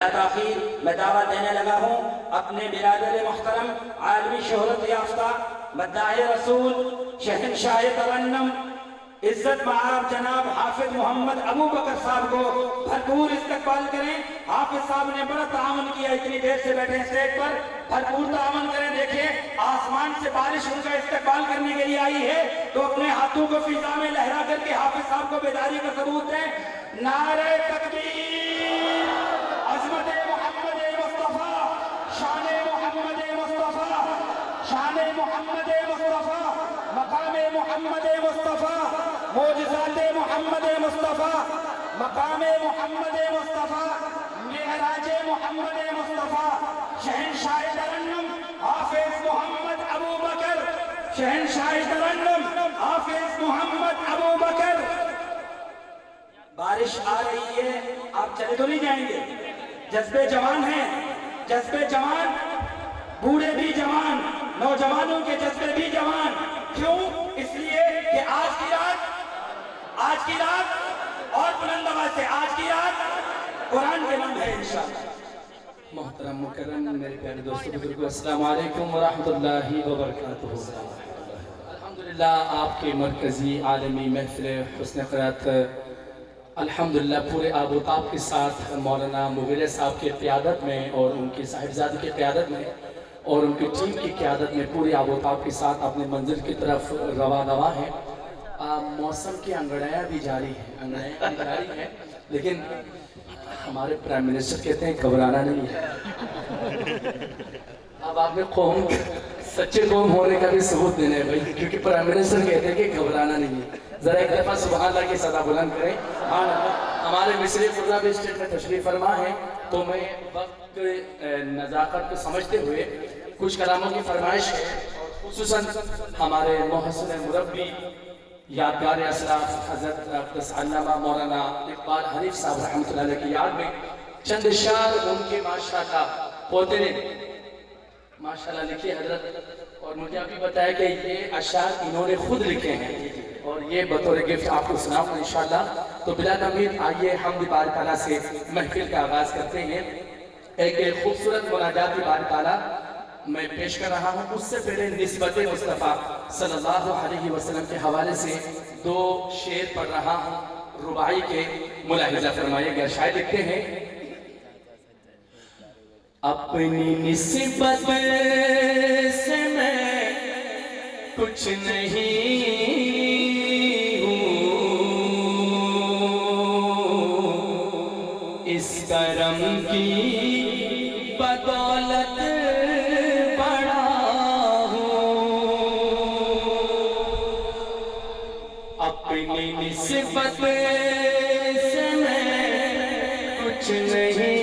تاخیر میں دعوت دینے لگا ہوں اپنے برادر محترم عالمی شہرت یافتہ مداح رسول شہنشاہ ترنم عزت معاب جناب حافظ محمد ابو بکر صاحب کو بھرپور استقبال کریں۔ حافظ صاحب نے بڑا تعاون کیا، اتنی دیر سے بیٹھے اسٹیج پر، بھرپور تعاون کریں۔ دیکھیں آسمان سے بارش ان کا استقبال کرنے کے لیے آئی ہے تو اپنے ہاتھوں کو فضا میں لہرا کر کے حافظ صاحب کو بیداری کا ثبوت دیں۔ نعرہ تکبیر، عظمت محمد مصطفیٰ، شان محمد مصطفیٰ، شان محمد مصطفیٰ، مقام محمد مصطفیٰ، معجزات محمد مصطفیٰ، مقام محمد مصطفیٰ، معراج محمد مصطفیٰ، شہنشاہ ترنم حافظ محمد ابو بکر، شہنشاہ ترنم حافظ محمد ابو بکر۔ بارش آ رہی ہے، آپ چلے تو نہیں جائیں گے؟ جذبے جوان ہیں، جذبے جوان، بوڑھے بھی جوان، نوجوانوں کے جذبے بھی جوان۔ کیوں؟ اس لیے کہ آج کی رات اور بلند آواز سے آج کی رات قرآن کے نام ہے انشاءاللہ۔ محترم مکرم میرے پیارے دوستوں بزرگوں، السلام علیکم ورحمۃ اللہ وبرکاتہ۔ الحمدللہ آپ کے مرکزی عالمی محفل حسن قرأت الحمدللہ پورے آب و تاب کے ساتھ مولانا مغیرہ صاحب کی قیادت میں اور ان کی صاحبزادی کی قیادت میں اور ان کی ٹیم کی قیادت میں پورے آب و تاب کے ساتھ اپنے منزل کی طرف رواں ہیں۔ موسم کی انگڑائیاں بھی جاری ہیں، لیکن ہمارے پرائم منسٹر کہتے ہیں گھبرانا نہیں ہے۔ اب آپ نے قوم سچے قوم ہونے کا بھی ثبوت دینا ہے بھائی، کیونکہ پرائم منسٹر کہتے ہیں کہ گھبرانا نہیں ہے۔ ذرا ایک دفعہ سبحان اللہ کی صدا بلند کریں۔ ہمارے مصری خدا بھی اسٹیٹ میں تشریف فرما ہے، تو میں وقت نزاکت کو سمجھتے ہوئے کچھ کلاموں کی فرمائش ہے، خصوصاً ہمارے محسن مربی یادگار اسلاف حضرت اقدس علامہ مولانا اقبال حنیف صاحب رحمۃ اللہ علیہ کی یاد میں چند اشعار ان کے ماشاءاللہ پوتے نے ماشاءاللہ لکھے حضرت، اور مجھے ابھی بتایا کہ یہ اشعار انہوں نے خود لکھے ہیں اور یہ بطور گفٹ آپ کو سناؤں انشاءاللہ۔ تو بلا تمہید آئیے حمد باری تعالیٰ سے محفل کا آغاز کرتے ہیں۔ ایک خوبصورت مناجات باری تعالیٰ میں پیش کر رہا ہوں، اس سے پہلے نسبت مصطفیٰ صلی اللہ علیہ وسلم کے حوالے سے دو شعر پڑھ رہا ہوں رباعی کے، ملاحظہ فرمائیے گا۔ شاعر لکھتے ہیں: اپنی نسبت سے میں کچھ نہیں ہوں، اس کرم کی بدولت بڑا ہوں، اپنی نسبت سے میں کچھ نہیں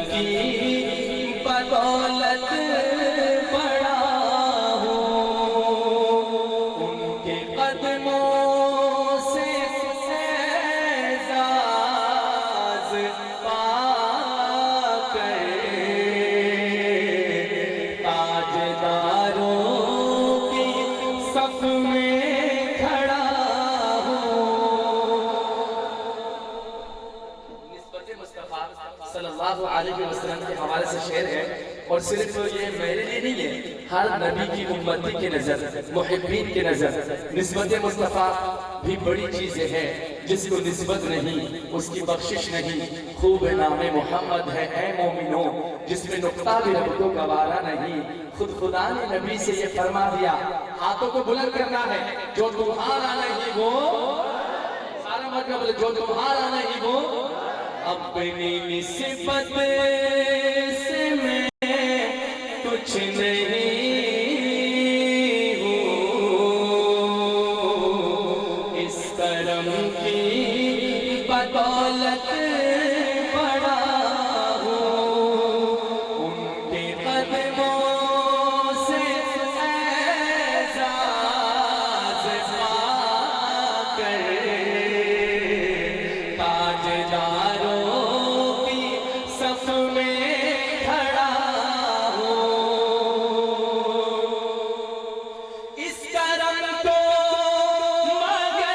کی بدولت بڑا ہوں، ان کے قدموں سے اعزاز پا کر تاجداروں کی صف میں کھڑا ہوں۔ نسبت مصطفیٰ صلی اللہ علیہ وسلم کے حوالے سے شعر ہے، اور صرف یہ میرے لیے نہیں ہے، ہر نبی کی امتی کی نظر، محبین کی نظر نسبت مصطفیٰ بھی بڑی چیزیں ہیں۔ جس کو نسبت نہیں اس کی بخشش نہیں، خوب نام محمد ہے اے مومنوں، جس میں نقطہ بھی رب کو گوارا نہیں۔ خود خدا نے نبی سے یہ فرما دیا، ہاتھوں کو بلند کرنا ہے، جو تمہارا نہیں وہ سارا مطلب جو تمہارا نہیں وہ اپنی نسبت سے میں کچھ نہیں ہوں، اس کرم کی بدولت بڑا ہوں، ان کے قدموں سے اعزاز پا کر تاجداروں صف میں کھڑا ہوں، اس کرم کو مگر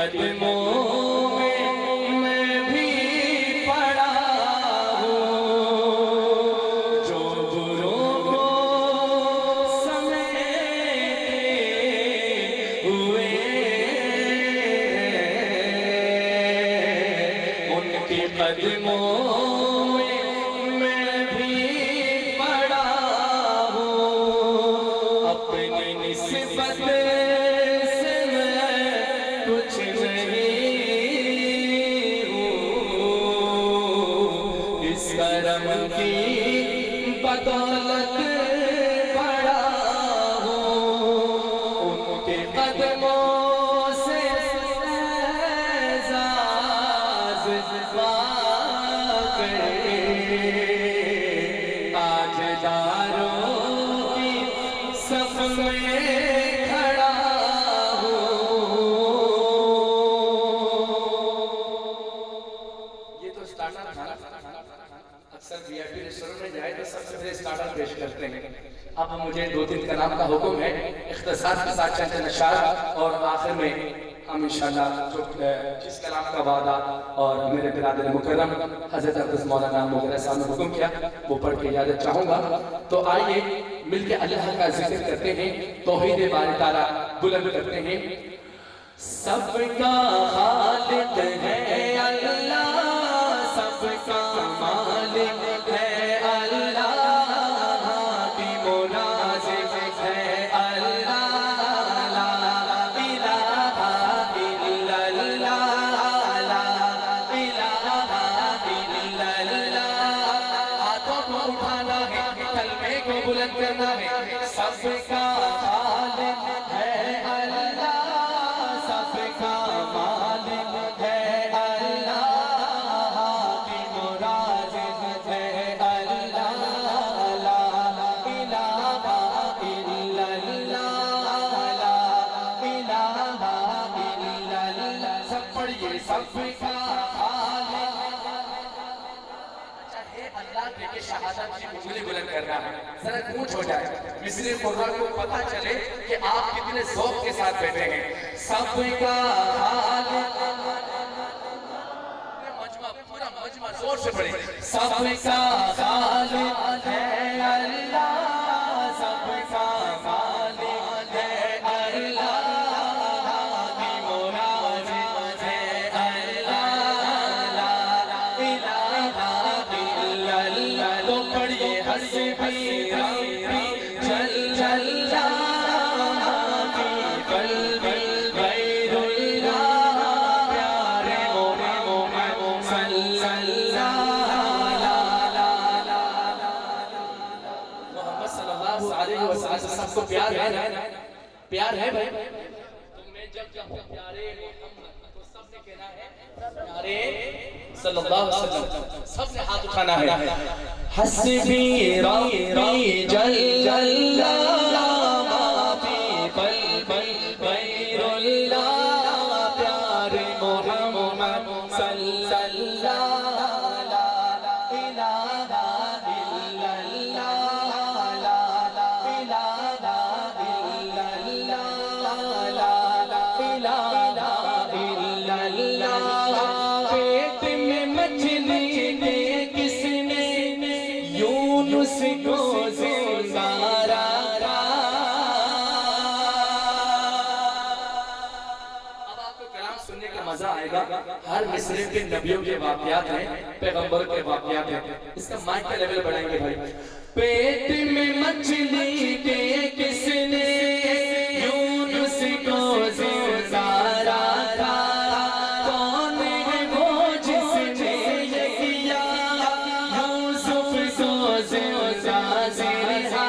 قدموں میں بھی پڑا ہوں، جو بروں کو سمیٹے ہوئے ان کے قدموں میں بھی پڑا ہوں، اپنی نسبت سے میں کچھ نہیں ہوں، اس کرم کی بدولت پڑا ہوں، ان کے قدموں سے اعزاز پا کر تاجداروں کی صف میں کھڑا ہوں۔ یہ تو سٹارٹر تھا، اکثر وی آئی پی ریسٹورنٹ میں جائے تو سب سے پہلے سٹارٹر پیش کرتے ہیں۔ اب مجھے 2-3 کلام کا حکم ہے، اختصار کے ساتھ چند اشعار، اور آخر میں ہم انشاءاللہ جس کلام کا وعدہ اور میرے برادر مکرم حضرت عبدالعزیز مولانا مغرہ صاحب نے حکم کیا وہ پڑھ کے اجازت چاہوں گا۔ تو آئیے مل کے اللہ کا ذکر کرتے ہیں، توحید باری تعالیٰ بلند کرتے ہیں۔ سب کا خالق ہے اللہ، سب کا مالک ہے اللہ، ہادی منازل ہے اللہ، لا الہ الا اللہ، لا الہ الا اللہ۔ ہاتھوں کو اٹھانا ہے، کلمے کو بلند کرنا ہے۔ سب کا خالق ہے اللہ، سب کا مالک ہے اللہ، ہادی مرازق ہے اللہ، لا الہ الا اللہ، لا الہ الا اللہ۔ سب پڑھیے، سب کا خالق چاہے اللہ کے شہادت کی انگلی بلند کرنا ہے، ذرا گونج ہو جائے، مصری قرآن کو پتہ چلے کہ آپ کتنے ذوق کے ساتھ بیٹھے ہیں۔ سب کا خالق، پورا مجمع زور سے پڑھیں۔ سب کا خالق ہے اللہ، سب کا مالک ہے اللہ، ہادی مرازق ہے اللہ، لا الہ الا اللہ۔ تو پڑھیے حسبی ربی جل اللہ فی قلبی غیر اللہ، پیارے محمد صلی اللہ محمد صلی اللہ علیہ وسلم۔ سب کو پیار ہے، پیار ہے بھائی؟ تمہیں جب کہوں پیارے محمد تو سب نے کہنا ہے پیارے صلی اللہ علیہ وسلم، سب نے ہاتھ اٹھانا ہے۔ حسبی ربی جل اللہ ما فی قلبی غیر اللہ، پیارے محمد صلی اللہ، لا الہ الا اللہ، لا الہ الا اللہ، لا الہ الا اللہ۔ پیٹ میں مچھلی نے کس نے یونس کو زندہ رکھا؟ اب آپ کو کلام سننے کا مزہ آئے گا، ہر مصرے کے نبیوں کے واقعات ہیں، پیغمبر کے واقعات ہیں۔ اس کا مائک کا لیول بڑھائیں گے بھائی۔ پیٹ میں مچھلی کے کس نے یونس کو زندہ رکھا؟ کون ہے وہ جس نے یہ کیا یوسف کو زندہ رکھا؟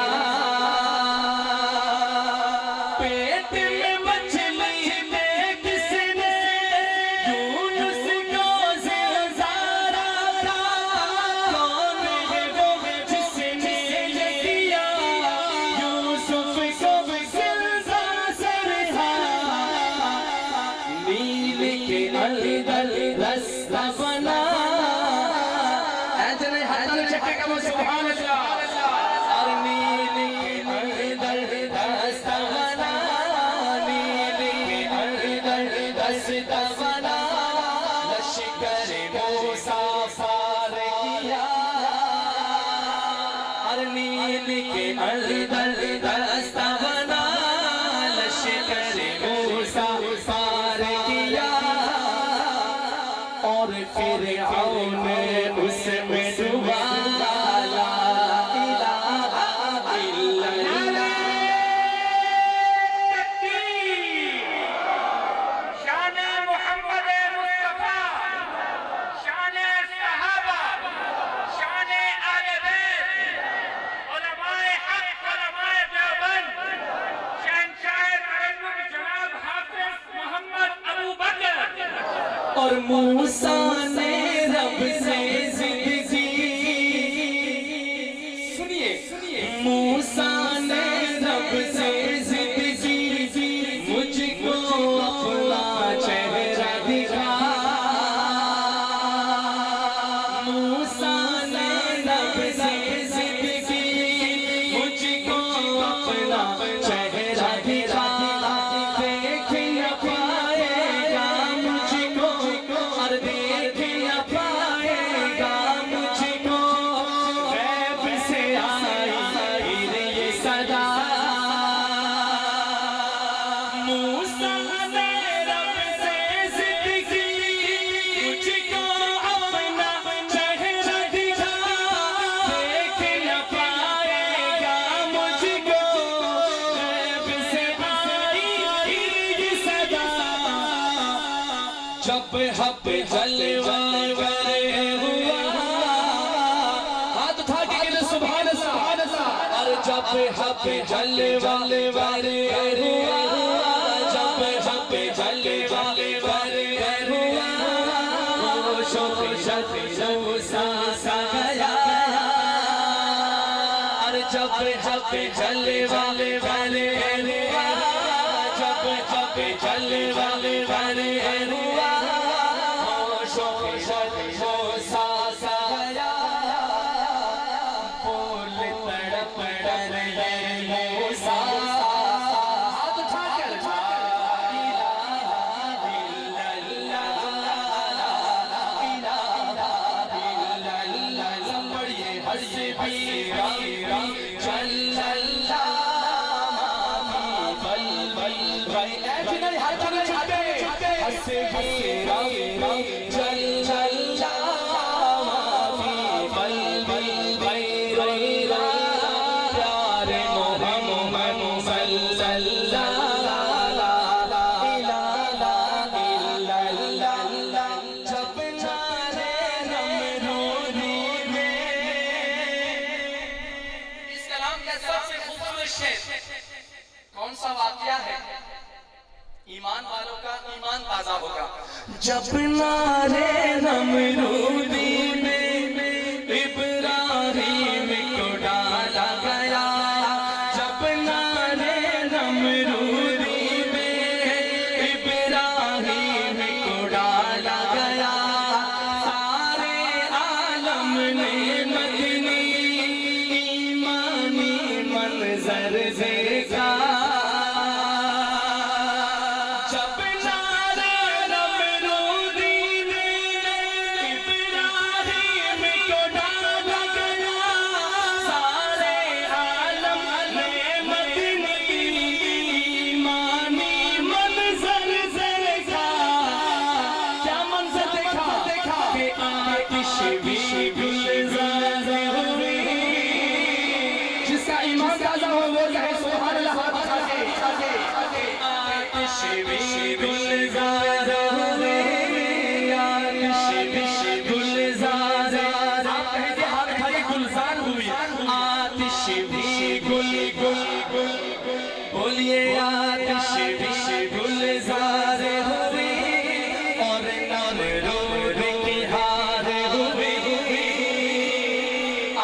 پیٹ میں مچھلی نے کس نے یونس کو زندہ رکھا؟ کون ہے وہ جس نے یہ کیا یوسف کو زندہ رکھا؟ نیل کے اندر رستہ بنا، اے جنہیں ہاتھ میں چکے کا وہ سبحان اللہ، اور نیل کے اندر رستہ بنا، نیل کے اندر رستہ کے اندر دستہ بنا لشکر موسیٰ پار کیا اور فرعون اس میں ڈوبا لا الہ الا اللہ شان محمد مصطفیٰ، شان صحابہ، شان آل بیت، علماء حق، علماء دیوبند، شہنشاہ ترنم جناب حافظ محمد ابو بکر اور موسیٰ نے رب سے ضد کی سنیے موسیٰ نے رب سے ضد کی مجھ کو اپنا چہرہ دکھا موسیٰ نے رب سے ضد کی مجھ کو اپنا چہرہ دکھا دیکھ نہ پائے گا مجھ کو اور دیکھ نہ پائے گا مجھ کو غیب سے آئی پھر یہ صدا موسیٰ نے رب سے ضد کی مجھ کو اپنا چہرہ دکھا دیکھ نہ پائے گا مجھ کو غیب سے آئی یہ صدا جب حق جلوہ گر ہوا ہاتھ اٹھا کے کہتے سبحان اللہ اور جب حق جلوہ گر ہوا جب حق جلوہ گر ہوا شوق شک موسیٰ سا گیا اور جب حق جلوہ گر ہوا جب حق جلوہ گر ہوا شوق شک موسیٰ سا گیا بول تڑپ رہے موسیٰ ہاتھ اٹھا کر لا الہ الا اللہ پڑھیے حسبی ربی جل اللہ ما فی بل بھائی اے جنہی ہر جگہ چھاتے حسبی ربی جل اللہ ما فی بل غیر اللہ پیارے محمد صلی اللہ لا الہ الا اللہ جب نعرے نمرودی میں اس کلام کا سب سے خوبصورت شعر کون سا واقعہ ہے ایمان والوں کا ایمان تازہ ہوگا جب نعرے نمرودی میں ابراہیم کو ڈالا گیا جب نعرے نمرودی میں ابراہیم کو ڈالا گیا سارے عالم نے مدنی ایمانی منظر دیکھا جب نعرے نمرودی میں ابراہیم کو ڈالا گیا سارے عالم نے مدنی ایمانی منظر دیکھا کیا منظر دیکھا کہ آتش بھی گلزار ہوئی جس کا ایمان تازہ ہو وہ کہے سبحان اللہ ہاتھ اٹھا کے آتش بھی گلزار ہوئی آتش بھی گلزار آپ کہیں کہ ہاتھ اٹھا کے گلزار ہوئی آتش بھی گل بولیے آتش بھی گلزار ہوئی اور نمرود کی ہار ہوئی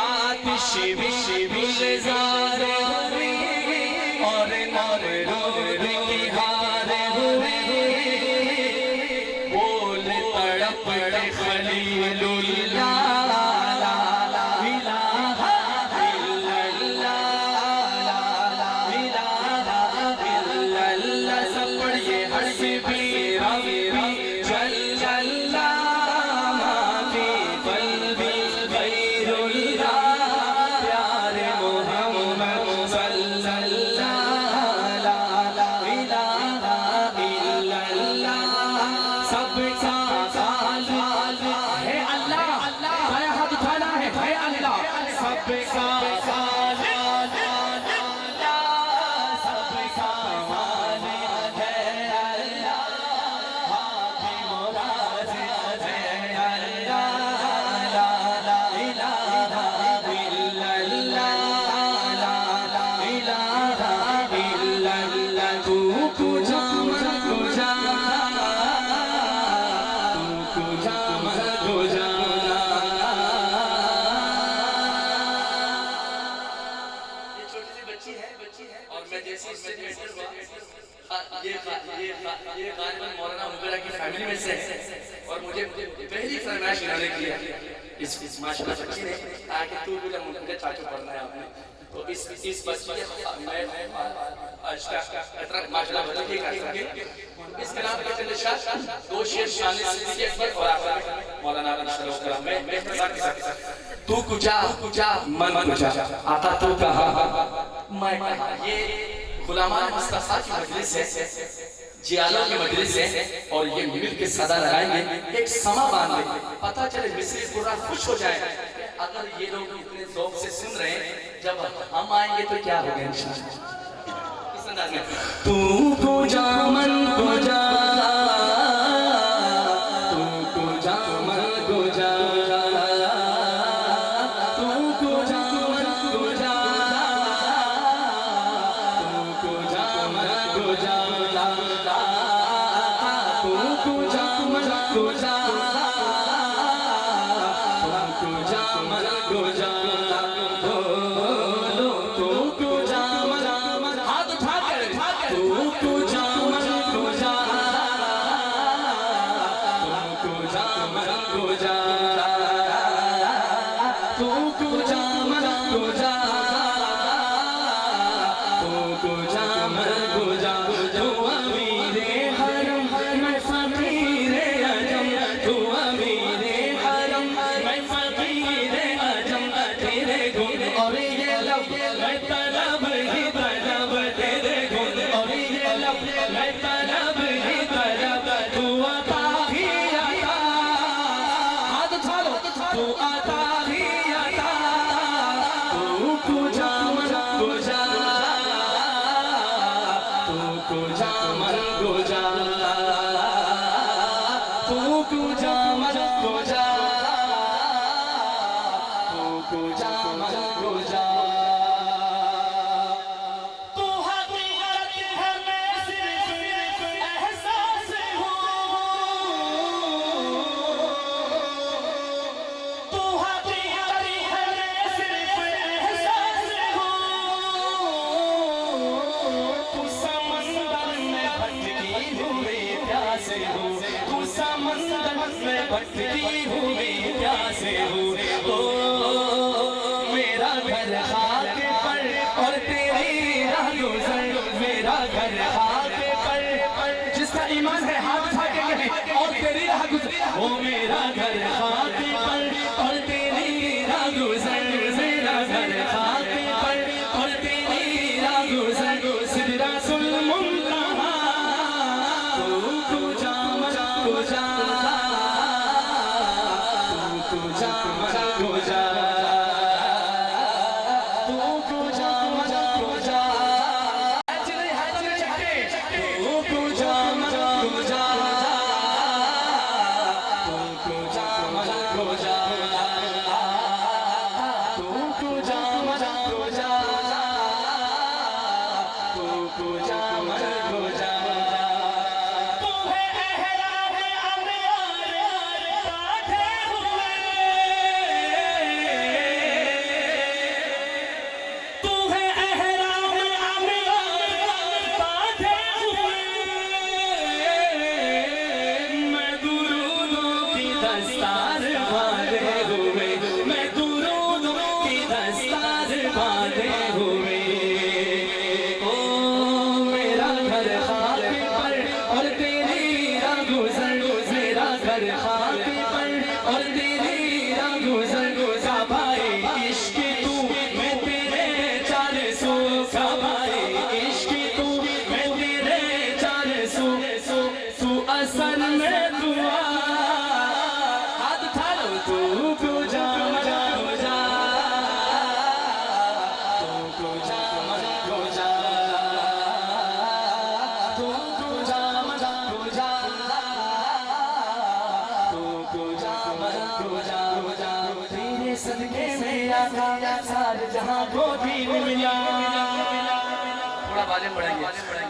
آتش بھی گلزار ہوئی اور نمرود کی ہار ہوئی بول تڑپ خلیل اللہ لا الہ الا اللہ سب پڑھئے حسبی ربی جل اللہ ما فی قلبی غیر اللہ پیارے محمد سے اور مجھے پہلی فرمائش انہوں نے کی ہے اس ماشاءاللہ بچی نے تاکہ تو مجھے ممکن چاچو پڑھنا ہے آپ نے تو اس بچی میں ماشاءاللہ بچی کے کر سکے اس کلام کے چند شاہ دو شیر شان صدیق اکبر اور آخر مولانا علی صلی اللہ علیہ وسلم میں اختصار کے ساتھ تو کجا من کجا آتا تو کہا میں کہا یہ غلامان مصطفیٰ کی مجلس ہے جیالوں کی مجلس ہے اور یہ مل کے صدا لگائیں گے ایک سما باندھیں پتہ چلے مصری قرآن خوش ہو جائے اگر یہ لوگ اتنے ذوق سے سن رہے ہیں جب ہم آئیں گے تو کیا ہوگا انشاءاللہ اس انداز میں تو کجا من کجا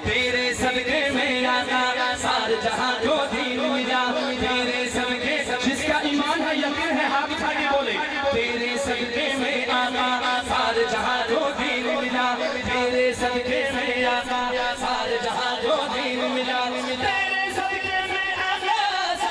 تیرے صدقے میں آقا سارے جہاں کو دین ملا تیرے صدقے جس کا ایمان ہے یقین ہے ہاتھ اٹھا کے بولے تیرے صدقے میں آقا سارے جہاں کو دین ملا تیرے صدقے میں آقا سارے جہاں کو دین ملا تیرے صدقے میں آقا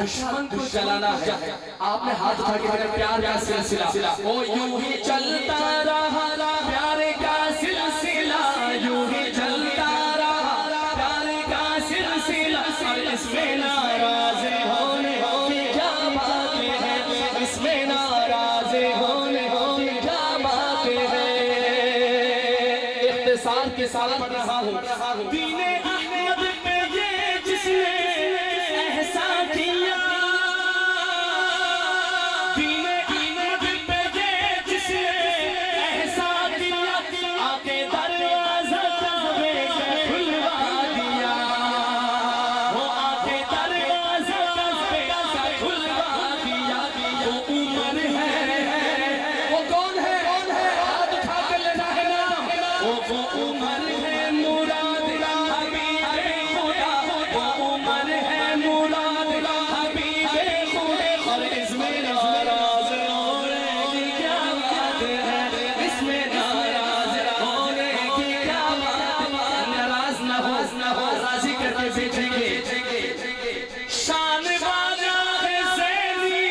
دشمن کو جلانا ہے. آپ نے ہاتھ اٹھا کے میرے پیار کا سلسلہ وہ یوں ہی چلتا رہا پیار کا سلسلہ یوں ہی چلتا رہا پیار کا سلسلہ اور اس میں ناراض ہونے کی کیا بات ہے اس میں ناراض ہونے کی کیا بات ہے. اختصار کے ساتھ پڑھ رہا ہوں. دین احمد پہ یہ جس نے احسان کیا دین احمد پہ یہ جس نے احسان کیا آکے دروازہ کعبے کا کھلوا دیا وہ آکے دروازہ کعبے کا کھلوا دیا. وہ عمر ہے وہ کون ہے ہاتھ اٹھا کر لینا ہے نام وہ عمر ہے مراد حبیب خدا وہ عمر ہے مراد حبیب خدا اور اس میں ناراض ہونے کی کیا بات ہے اس میں ناراض ہونے کی کیا بات ہے. ناراض نہ ہو راضی کر کے بھیجیں گے. شان والا ہے زینی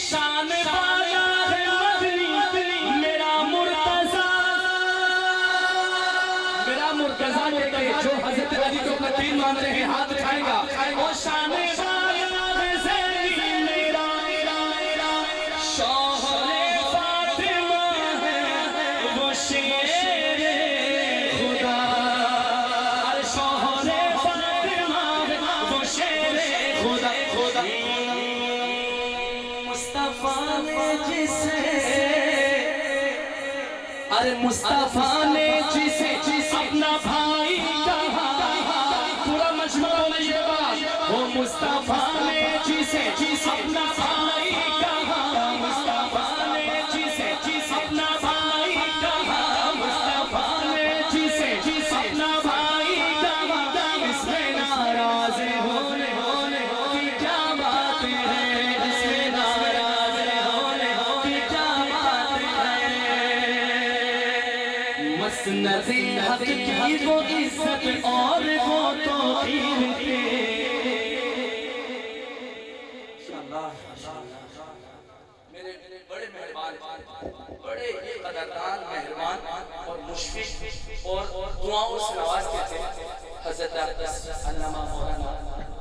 شان والا ہے مدنی میرا مرتضیٰ کہتے ہیں جو حضرت علی کو اپنا تین مانتے ہیں ہاتھ اٹھائے گا. وہ شان والا ہے زینی میرا شوہر فاطمہ ہے وہ شیر خدا شوہر فاطمہ ہے وہ شیر خدا. مصطفیٰ نے جسے مصطفیٰ نے جسے اپنا بھائی کہا پورا مجمع بولے یہ بات وہ مصطفیٰ نے جسے اپنا بھائی کہا مصطفیٰ نے جسے اپنا بھائی کہا مصطفیٰ نے جسے اپنا بھائی کہا اس میں ناراض ہونے کی کیا بات ہے اس میں ناراض ہونے کی کیا بات ہے. مسند حق کی وہ عزت اور وہ توقیر کے میرے بڑے مہربان بڑے قدردان مہربان اور مشفق اور دعاؤں سے نوازتے تھے حضرت علامہ مولانا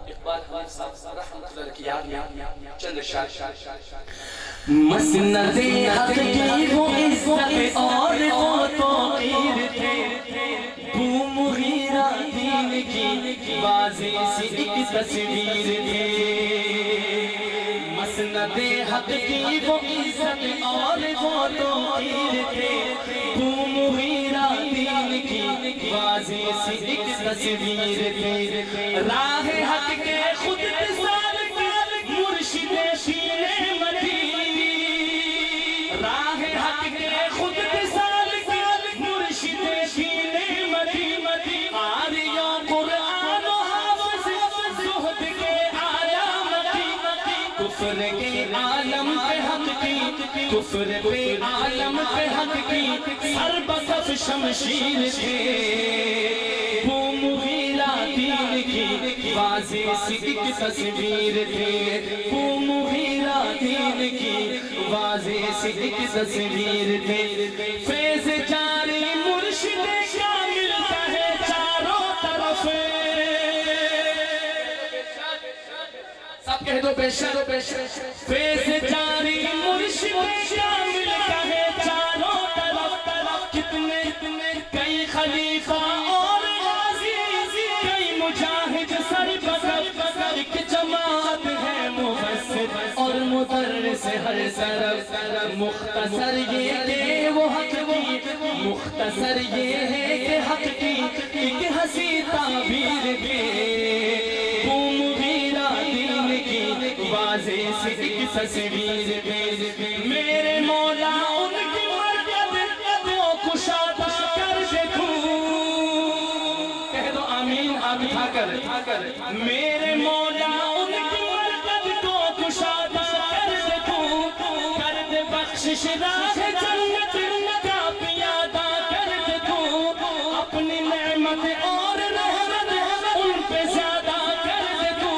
اقبال حبیب صاحب رحمۃ اللہ علیہ کی یاد میں چند اشعار. مسند حق کی وہ عزت اور وہ توقیر تھے بو مغیرہ دین کی واضح سی ایک تصویر تھے. مسند حق کی وہ عزت اور وہ توقیر تھے بو مغیرہ دین کی واضح سی ایک تصویر تھے. راہ حق کے خود اتصال کے مرشد شیر مدین راہ حق کے خود اتصال کے مرشد شیر مدین قاریوں قرآن و حافظ زہد کے علامتی کفر کے عالم پہ حق کی کفر پہ عالم پہ حق کی سر بکف شمشیر تھے. وہ مغیرہ دین کی واضح سی ایک تصویر تھے وہ مغیرہ دین کی واضح سی ایک تصویر تھے. فیض جاری مرشد کا ملتا ہے چاروں طرف سب کہہ دو بے شک فیض جاری مرشد کا ملتا ہے چاروں طرف. کتنے کئی خلیفہ اور غازی کئی مجاہد سر بسر ایک جماعت ہے مفسر اور مدرس ہر طرف. مختصر یہ کہ وہ حق کی مختصر یہ ہے کہ حق کی ایک حسین تعبیر کے وہ مغیرہ دین کی واضح سی ایک تصویر کے. میرے مولا ان کی مرکب کو کشادہ کر دیکھوں کہہ دو آمین آمین اٹھا کر میرے مولا ان کی مرکب کو کشادہ کر دیکھوں کر دے بخشش راہ جنت کا پیادہ کر دیکھوں اپنی نعمت اور رحمت ان پہ زیادہ کر دیکھوں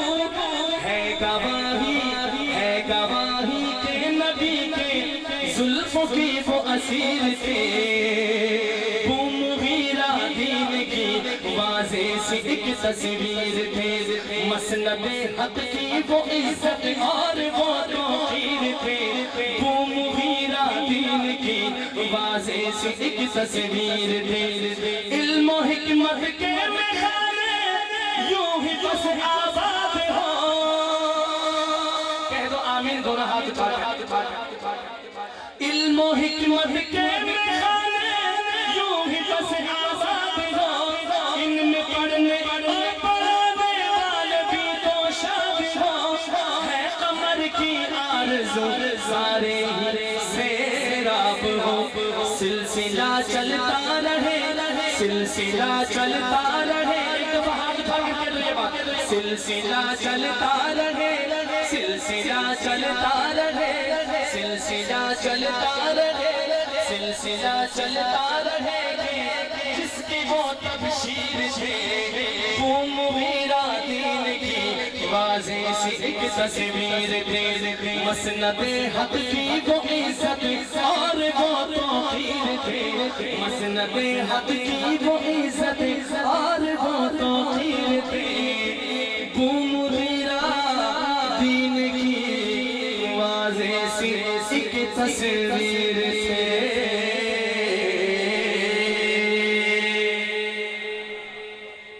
زلفوں کی وہ اسیر تھے، وہ مغیرہ دین کی واضح سی ایک تصویر تھے، مسند حق کی وہ عزت اور وہ توقیر تھے، وہ مغیرہ دین کی واضح سی ایک تصویر تھے، علم و حکمت کے میخانے یوں ہی بس آباد ہو، کہہ دو آمین دونوں ہاتھ اٹھا علم و حکمت کے میخانے یوں ہی بس آباد ہو، ان میں پڑھنے اور پڑھانے والے بھی تو شاد ہو، ہے قمر کی آرزو سارے سیراب ہو، سلسلہ چلتا رہے، سلسلہ چلتا رہے، ایک بہت بھاگ کے لئے بات، سلسلہ چلتا رہے، سلسلہ چلتا رہے، سلسلہ چلتا رہے، سلسلہ چلتا رہے، جس کی وہ تبشیر تھے، وہ مغیرہ دین کی واضح سی ایک تصویر تھے، مسند حق کی وہ عزت اور وہ توقیر تھے، مسند حق کی وہ عزت اور وہ توقیر تھے، وہ مغیرہ دین کی واضح سی ایک تصویر تھے۔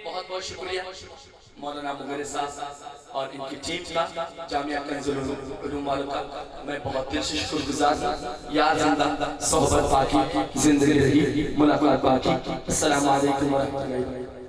بہت بہت شکریہ مولانا مغرث صاحب اور ان کی ٹیم کا، جامعہ کنز العلوم والوں کا میں بہت دل سے شکر گزار ہوں۔ یاد زندہ، صحبت باقی، زندگی رہی، ملاقات باقی۔ السلام علیکم ورحمۃ اللہ۔